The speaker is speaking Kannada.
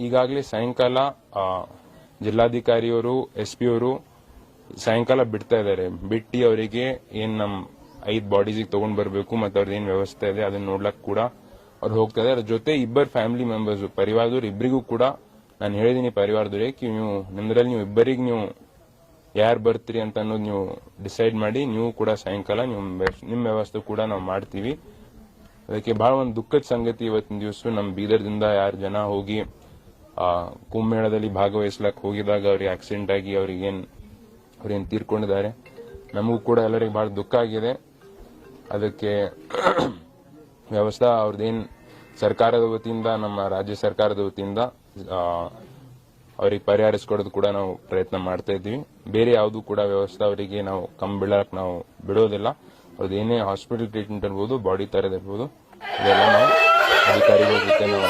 ಈಗಾಗಲೇ ಸಾಯಂಕಾಲ ಜಿಲ್ಲಾಧಿಕಾರಿಯವರು SP ಅವರು ಸಾಯಂಕಾಲ ಬಿಡ್ತಾ ಇದ್ದಾರೆ. ಬಿಟ್ಟು ಅವರಿಗೆ ಏನ್ ನಮ್ 5 ಬಾಡೀಸಿಗೆ ತಗೊಂಡ್ ಬರಬೇಕು ಮತ್ತೆ ಅವ್ರದ್ದು ಏನ್ ವ್ಯವಸ್ಥೆ ಇದೆ ಅದನ್ನ ನೋಡ್ಲಕ್ ಕೂಡ ಅವ್ರು ಹೋಗ್ತಾ ಇದ್ದಾರೆ. ಅದ್ರ ಜೊತೆ ಇಬ್ಬರು ಫ್ಯಾಮಿಲಿ ಮೆಂಬರ್ಸ್ ಪರಿವಾರದವ್ರು ಇಬ್ಬರಿಗೂ ಕೂಡ ನಾನು ಹೇಳಿದೀನಿ, ಪರಿವಾರದವ್ರಿಗೆ ನೀವು ನಿಮ್ದ್ರಲ್ಲಿ ನೀವು ಇಬ್ಬರಿಗೆ ನೀವು ಯಾರು ಬರ್ತೀರಿ ಅಂತ ಅನ್ನೋದು ನೀವು ಡಿಸೈಡ್ ಮಾಡಿ ನೀವು ಕೂಡ ಸಾಯಂಕಾಲ ನಿಮ್ ವ್ಯವಸ್ಥೆ ಕೂಡ ನಾವು ಮಾಡ್ತೀವಿ. ಅದಕ್ಕೆ ಬಹಳ ಒಂದು ದುಃಖದ ಸಂಗತಿ ಇವತ್ತಿನ ದಿವಸ ನಮ್ಮ ಬೀದರ್ದಿಂದ 6 ಜನ ಹೋಗಿ ಕುಂಭಮೇಳದಲ್ಲಿ ಭಾಗವಹಿಸ್ಲಕ್ ಹೋಗಿದಾಗ ಅವ್ರಿಗೆ ಆಕ್ಸಿಡೆಂಟ್ ಆಗಿ ಅವ್ರೇನ್ ತೀರ್ಕೊಂಡಿದ್ದಾರೆ. ನಮಗೂ ಕೂಡ ಎಲ್ಲರಿಗೂ ಬಹಳ ದುಃಖ ಆಗಿದೆ. ಅದಕ್ಕೆ ವ್ಯವಸ್ಥೆ ಅವ್ರದ್ದೇನ್ ಸರ್ಕಾರದ ವತಿಯಿಂದ ನಮ್ಮ ರಾಜ್ಯ ಸರ್ಕಾರದ ವತಿಯಿಂದ ಅವ್ರಿಗೆ ಪರಿಹರಿಸಿಕೊಡೋದು ಕೂಡ ನಾವು ಪ್ರಯತ್ನ ಮಾಡ್ತಾ ಇದ್ದೀವಿ. ಬೇರೆ ಯಾವುದು ಕೂಡ ವ್ಯವಸ್ಥೆ ಅವರಿಗೆ ನಾವು ಬೀಳಕ್ ನಾವು ಬಿಡೋದಿಲ್ಲ. ಅವ್ರದ್ದೇನೇ ಹಾಸ್ಪಿಟಲ್ ಟ್ರೀಟ್ಮೆಂಟ್ ಇರ್ಬೋದು, ಬಾಡಿ ತರದಿರ್ಬೋದು, ಇದೆಲ್ಲ ನಾವು ಅಧಿಕಾರಿಗಳ ಜೊತೆ ನಾವು